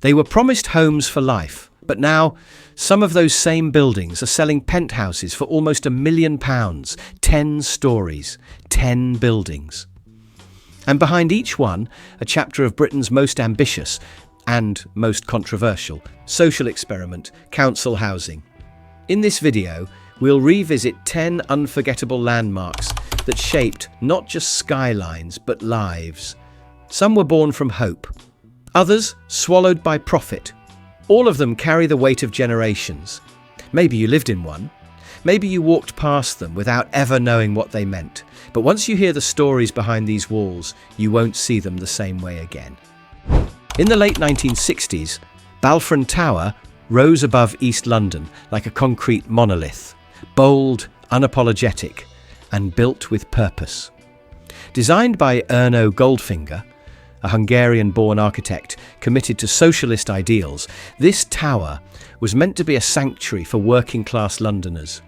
They were promised homes for life, but now some of those same buildings are selling penthouses for almost £1 million, 10 stories, 10 buildings. And behind each one, a chapter of Britain's most ambitious and most controversial social experiment, council housing. In this video, we'll revisit 10 unforgettable landmarks that shaped not just skylines but lives. Some were born from hope, others swallowed by profit. All of them carry the weight of generations. Maybe you lived in one. Maybe you walked past them without ever knowing what they meant. But once you hear the stories behind these walls, you won't see them the same way again. In the late 1960s, Balfron Tower rose above East London like a concrete monolith, bold, unapologetic, and built with purpose. Designed by Erno Goldfinger, a Hungarian-born architect committed to socialist ideals, this tower was meant to be a sanctuary for working-class Londoners.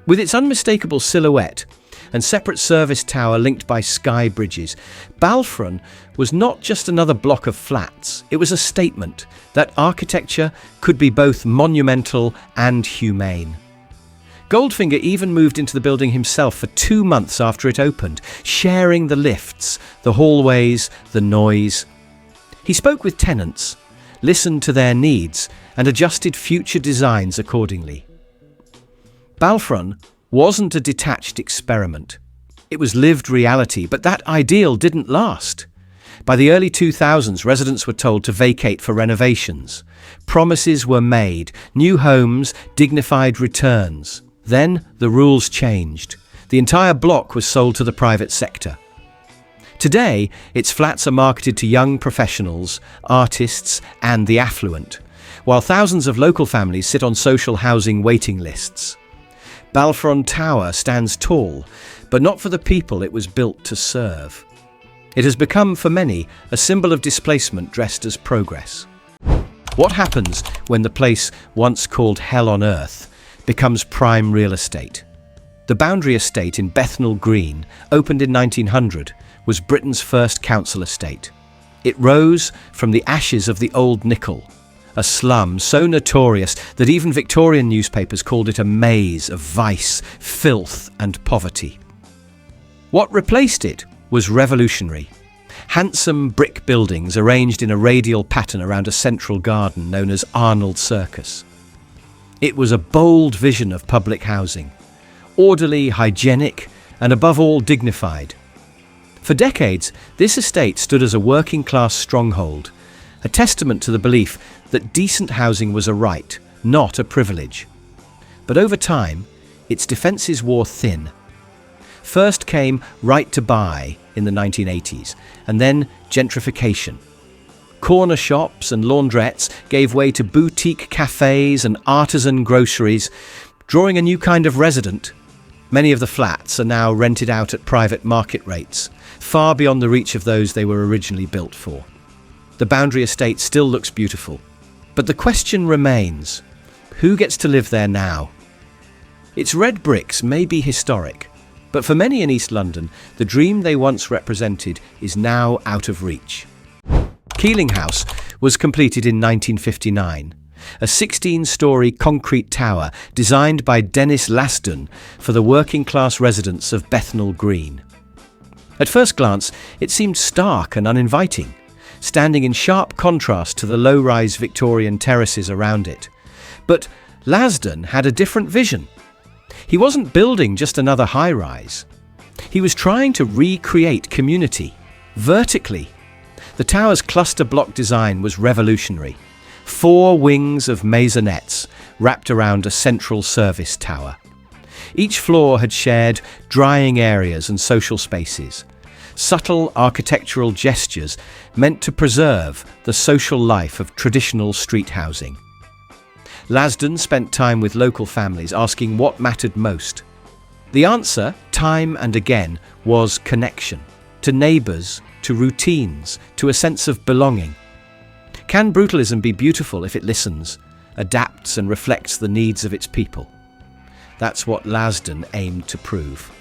With its unmistakable silhouette and separate service tower linked by sky bridges, Balfron was not just another block of flats. It was a statement that architecture could be both monumental and humane. Goldfinger even moved into the building himself for 2 months after it opened, sharing the lifts, the hallways, the noise. He spoke with tenants, listened to their needs, and adjusted future designs accordingly. Balfron wasn't a detached experiment. It was lived reality, but that ideal didn't last. By the early 2000s, residents were told to vacate for renovations. Promises were made, new homes, dignified returns. Then the rules changed. The entire block was sold to the private sector. Today, its flats are marketed to young professionals, artists, and the affluent, while thousands of local families sit on social housing waiting lists. Balfron Tower stands tall, but not for the people it was built to serve. It has become, for many, a symbol of displacement dressed as progress. What happens when the place once called hell on earth becomes prime real estate? The Boundary Estate in Bethnal Green, opened in 1900, was Britain's first council estate. It rose from the ashes of the old Nickel, a slum so notorious that even Victorian newspapers called it a maze of vice, filth, and poverty. What replaced it was revolutionary. Handsome brick buildings arranged in a radial pattern around a central garden known as Arnold Circus. It was a bold vision of public housing, orderly, hygienic, and above all dignified. For decades, this estate stood as a working-class stronghold, a testament to the belief that decent housing was a right, not a privilege. But over time, its defences wore thin. First came right to buy in the 1980s, and then gentrification. Corner shops and laundrettes gave way to boutique cafes and artisan groceries, drawing a new kind of resident. Many of the flats are now rented out at private market rates, far beyond the reach of those they were originally built for. The Boundary Estate still looks beautiful, but the question remains, who gets to live there now? Its red bricks may be historic, but for many in East London, the dream they once represented is now out of reach. Keeling House was completed in 1959, a 16-storey concrete tower designed by Dennis Lasdun for the working-class residents of Bethnal Green. At first glance, it seemed stark and uninviting, standing in sharp contrast to the low-rise Victorian terraces around it. But Lasdun had a different vision. He wasn't building just another high-rise. He was trying to recreate community, vertically. The tower's cluster block design was revolutionary. 4 wings of maisonettes wrapped around a central service tower. Each floor had shared drying areas and social spaces, subtle architectural gestures meant to preserve the social life of traditional street housing. Lasdun spent time with local families asking what mattered most. The answer, time and again, was connection, to neighbours, to routines, to a sense of belonging. Can brutalism be beautiful if it listens, adapts and reflects the needs of its people? That's what Lasdun aimed to prove.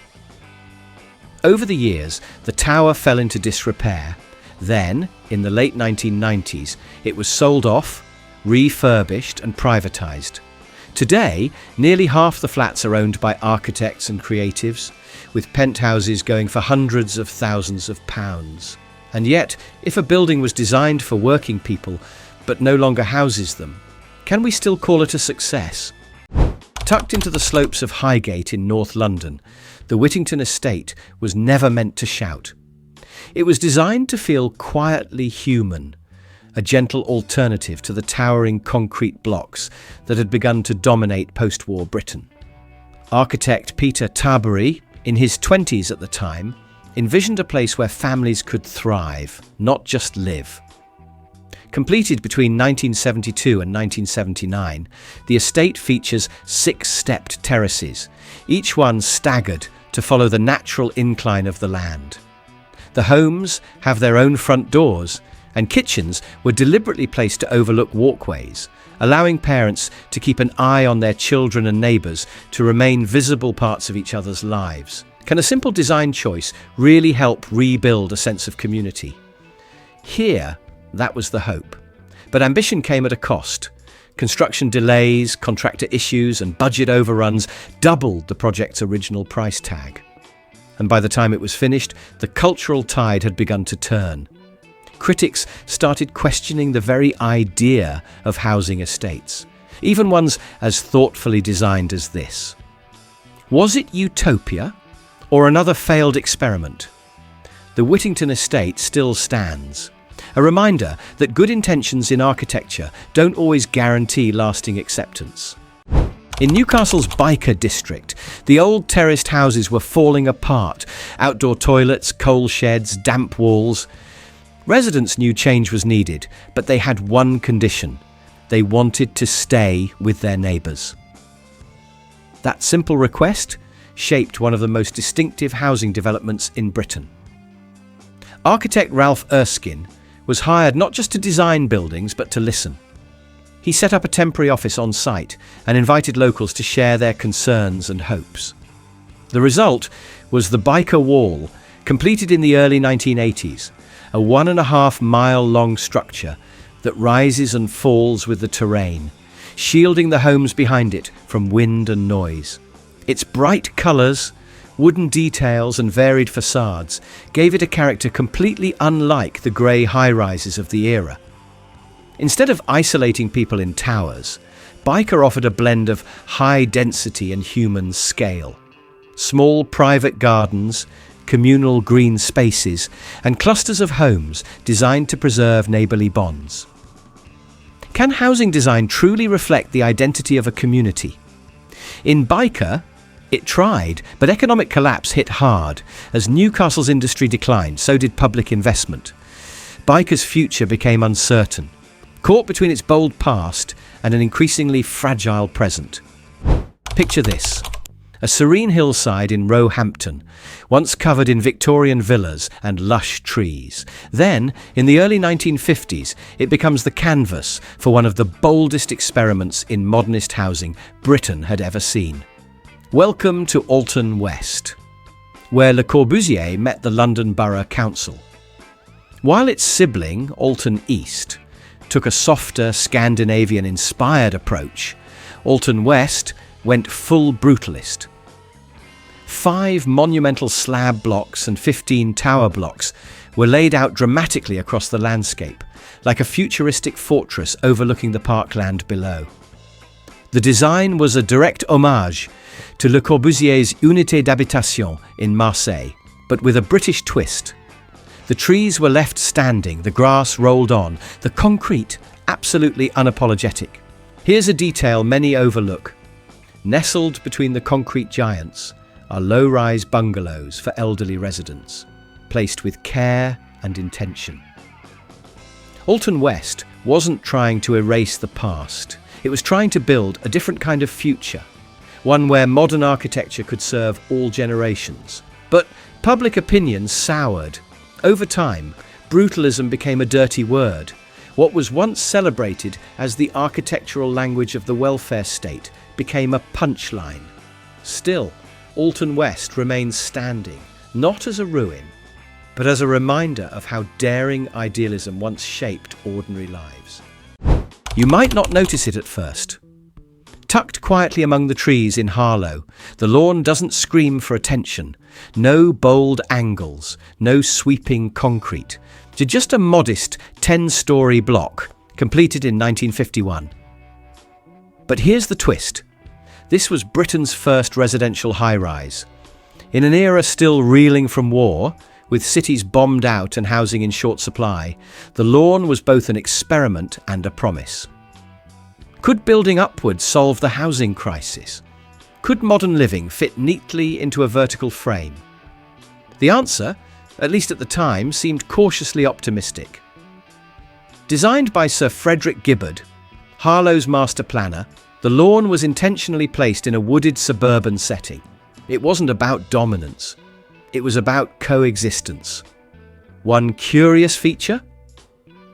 Over the years, the tower fell into disrepair, Then, in the late 1990s, it was sold off, refurbished and privatised. Today, nearly half the flats are owned by architects and creatives, with penthouses going for hundreds of thousands of pounds. And yet, if a building was designed for working people, but no longer houses them, can we still call it a success? Tucked into the slopes of Highgate in North London, the Wittington Estate was never meant to shout. It was designed to feel quietly human, a gentle alternative to the towering concrete blocks that had begun to dominate post-war Britain. Architect Peter Tarbury, in his 20s at the time, envisioned a place where families could thrive, not just live. Completed between 1972 and 1979, the estate features 6 stepped terraces, each one staggered to follow the natural incline of the land. The homes have their own front doors, and kitchens were deliberately placed to overlook walkways, allowing parents to keep an eye on their children and neighbours to remain visible parts of each other's lives. Can a simple design choice really help rebuild a sense of community? Here, that was the hope. But ambition came at a cost. Construction delays, contractor issues and budget overruns doubled the project's original price tag. And by the time it was finished, the cultural tide had begun to turn. Critics started questioning the very idea of housing estates, even ones as thoughtfully designed as this. Was it utopia or another failed experiment? The Wittington Estate still stands, a reminder that good intentions in architecture don't always guarantee lasting acceptance. In Newcastle's biker district, the old terraced houses were falling apart, outdoor toilets, coal sheds, damp walls. Residents knew change was needed, but they had one condition. They wanted to stay with their neighbours. That simple request shaped one of the most distinctive housing developments in Britain. Architect Ralph Erskine was hired not just to design buildings, but to listen. He set up a temporary office on site and invited locals to share their concerns and hopes. The result was the Biker Wall, completed in the early 1980s, a 1.5-mile-long structure that rises and falls with the terrain, shielding the homes behind it from wind and noise. Its bright colours, wooden details and varied facades gave it a character completely unlike the grey high-rises of the era. Instead of isolating people in towers, Biker offered a blend of high density and human scale. Small private gardens, communal green spaces, and clusters of homes designed to preserve neighbourly bonds. Can housing design truly reflect the identity of a community? In Biker, it tried, but economic collapse hit hard. As Newcastle's industry declined, so did public investment. Biker's future became uncertain, caught between its bold past and an increasingly fragile present. Picture this. A serene hillside in Roehampton, once covered in Victorian villas and lush trees. Then, in the early 1950s, it becomes the canvas for one of the boldest experiments in modernist housing Britain had ever seen. Welcome to Alton West, where Le Corbusier met the London Borough Council. While its sibling, Alton East, took a softer, Scandinavian-inspired approach, Alton West went full brutalist. 5 monumental slab blocks and 15 tower blocks were laid out dramatically across the landscape, like a futuristic fortress overlooking the parkland below. The design was a direct homage to Le Corbusier's Unité d'habitation in Marseille, but with a British twist. The trees were left standing, the grass rolled on, the concrete absolutely unapologetic. Here's a detail many overlook. Nestled between the concrete giants are low-rise bungalows for elderly residents, placed with care and intention. Alton West wasn't trying to erase the past. It was trying to build a different kind of future, one where modern architecture could serve all generations. But public opinion soured. Over time, brutalism became a dirty word. What was once celebrated as the architectural language of the welfare state became a punchline. Still, Alton West remains standing, not as a ruin, but as a reminder of how daring idealism once shaped ordinary lives. You might not notice it at first. Tucked quietly among the trees in Harlow, the lawn doesn't scream for attention. No bold angles, no sweeping concrete. Just a modest 10-storey block, completed in 1951. But here's the twist. This was Britain's first residential high-rise. In an era still reeling from war, with cities bombed out and housing in short supply, the lawn was both an experiment and a promise. Could building upwards solve the housing crisis? Could modern living fit neatly into a vertical frame? The answer, at least at the time, seemed cautiously optimistic. Designed by Sir Frederick Gibbard, Harlow's master planner, the lawn was intentionally placed in a wooded suburban setting. It wasn't about dominance. It was about coexistence. One curious feature?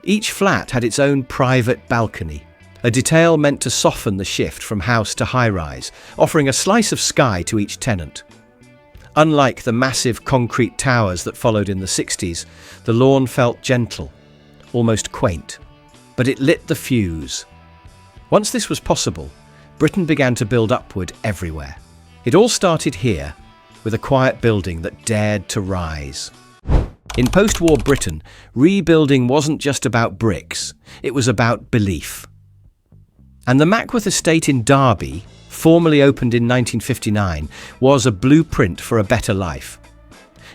Each flat had its own private balcony, a detail meant to soften the shift from house to high-rise, offering a slice of sky to each tenant. Unlike the massive concrete towers that followed in the 60s, the lawn felt gentle, almost quaint, but it lit the fuse. Once this was possible, Britain began to build upward everywhere. It all started here, with a quiet building that dared to rise. In post-war Britain, rebuilding wasn't just about bricks, it was about belief. And the Mworth Estate in Derby, formally opened in 1959, was a blueprint for a better life.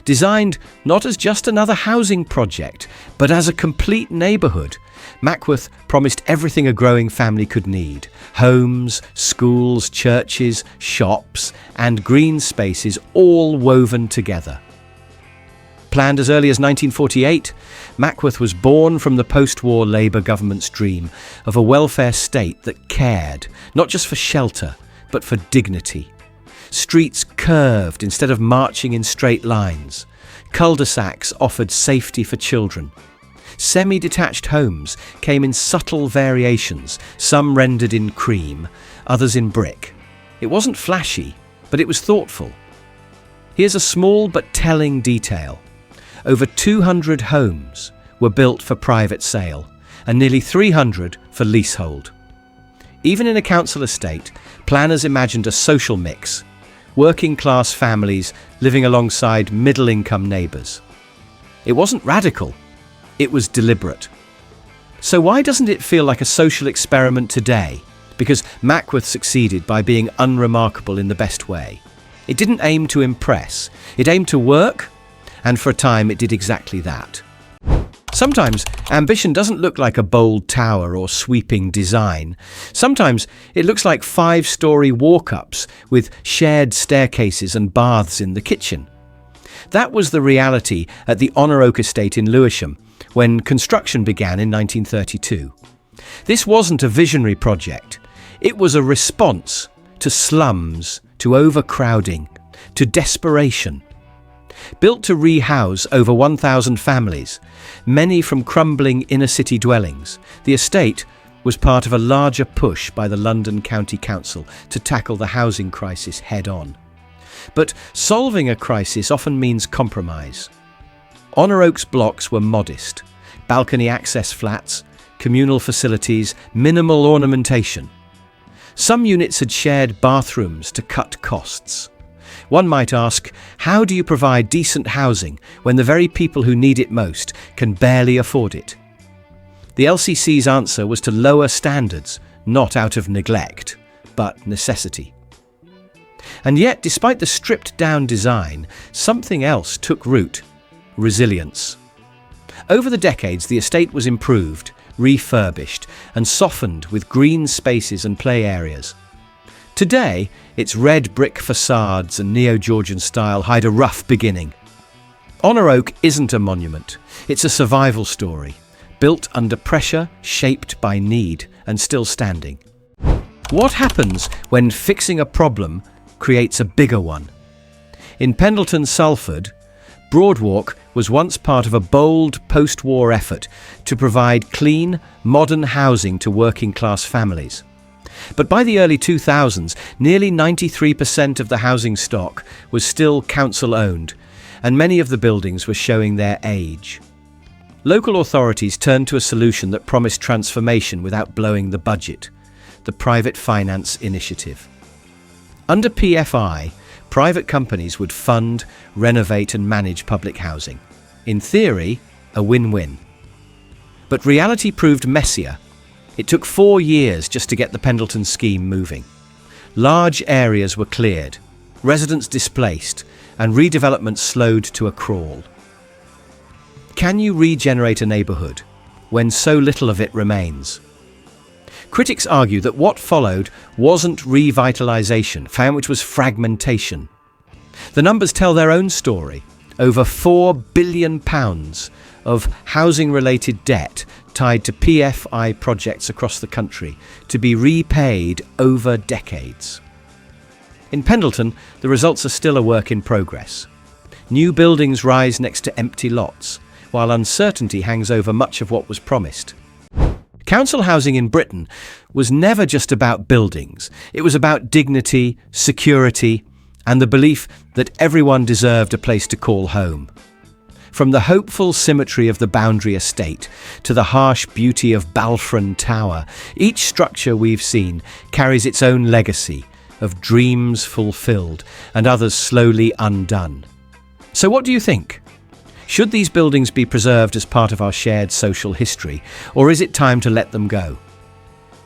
Designed not as just another housing project, but as a complete neighbourhood, Mworth promised everything a growing family could need: homes, schools, churches, shops, and green spaces all woven together. Planned as early as 1948, Mworth was born from the post-war Labour government's dream of a welfare state that cared, not just for shelter, but for dignity. Streets curved instead of marching in straight lines. Cul-de-sacs offered safety for children. Semi-detached homes came in subtle variations, some rendered in cream, others in brick. It wasn't flashy, but it was thoughtful. Here's a small but telling detail. Over 200 homes were built for private sale, and nearly 300 for leasehold. Even in a council estate, planners imagined a social mix, working-class families living alongside middle-income neighbours. It wasn't radical, it was deliberate. So why doesn't it feel like a social experiment today? Because Mworth succeeded by being unremarkable in the best way. It didn't aim to impress, it aimed to work, and for a time it did exactly that. Sometimes ambition doesn't look like a bold tower or sweeping design. Sometimes it looks like 5-storey walk-ups with shared staircases and baths in the kitchen. That was the reality at the Honor Oak Estate in Lewisham when construction began in 1932. This wasn't a visionary project. It was a response to slums, to overcrowding, to desperation. Built to rehouse over 1,000 families, many from crumbling inner-city dwellings, the estate was part of a larger push by the London County Council to tackle the housing crisis head-on. But solving a crisis often means compromise. Honor Oak's blocks were modest: balcony access flats, communal facilities, minimal ornamentation. Some units had shared bathrooms to cut costs. One might ask, how do you provide decent housing when the very people who need it most can barely afford it? The LCC's answer was to lower standards, not out of neglect, but necessity. And yet, despite the stripped-down design, something else took root: resilience. Over the decades, the estate was improved, refurbished, and softened with green spaces and play areas. Today, its red brick facades and neo-Georgian style hide a rough beginning. Honor Oak isn't a monument, it's a survival story, built under pressure, shaped by need, and still standing. What happens when fixing a problem creates a bigger one? In Pendleton, Salford, Broadwalk was once part of a bold post-war effort to provide clean, modern housing to working-class families. But by the early 2000s, nearly 93% of the housing stock was still council-owned, and many of the buildings were showing their age. Local authorities turned to a solution that promised transformation without blowing the budget: the Private Finance Initiative. Under PFI, private companies would fund, renovate and manage public housing. In theory, a win-win. But reality proved messier. It took 4 years just to get the Pendleton scheme moving. Large areas were cleared, residents displaced, and redevelopment slowed to a crawl. Can you regenerate a neighbourhood when so little of it remains? Critics argue that what followed wasn't revitalisation, which was fragmentation. The numbers tell their own story. Over £4 billion of housing-related debt tied to PFI projects across the country, to be repaid over decades. In Pendleton, the results are still a work in progress. New buildings rise next to empty lots, while uncertainty hangs over much of what was promised. Council housing in Britain was never just about buildings. It was about dignity, security, and the belief that everyone deserved a place to call home. From the hopeful symmetry of the Boundary Estate to the harsh beauty of Balfron Tower, each structure we've seen carries its own legacy of dreams fulfilled and others slowly undone. So what do you think? Should these buildings be preserved as part of our shared social history, or is it time to let them go?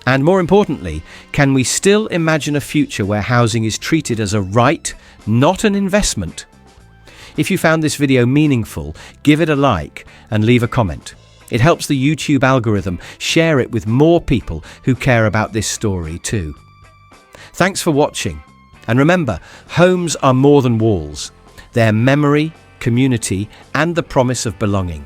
And more importantly, can we still imagine a future where housing is treated as a right, not an investment? If you found this video meaningful, give it a like and leave a comment. It helps the YouTube algorithm share it with more people who care about this story too. Thanks for watching. And remember, homes are more than walls. They're memory, community, and the promise of belonging.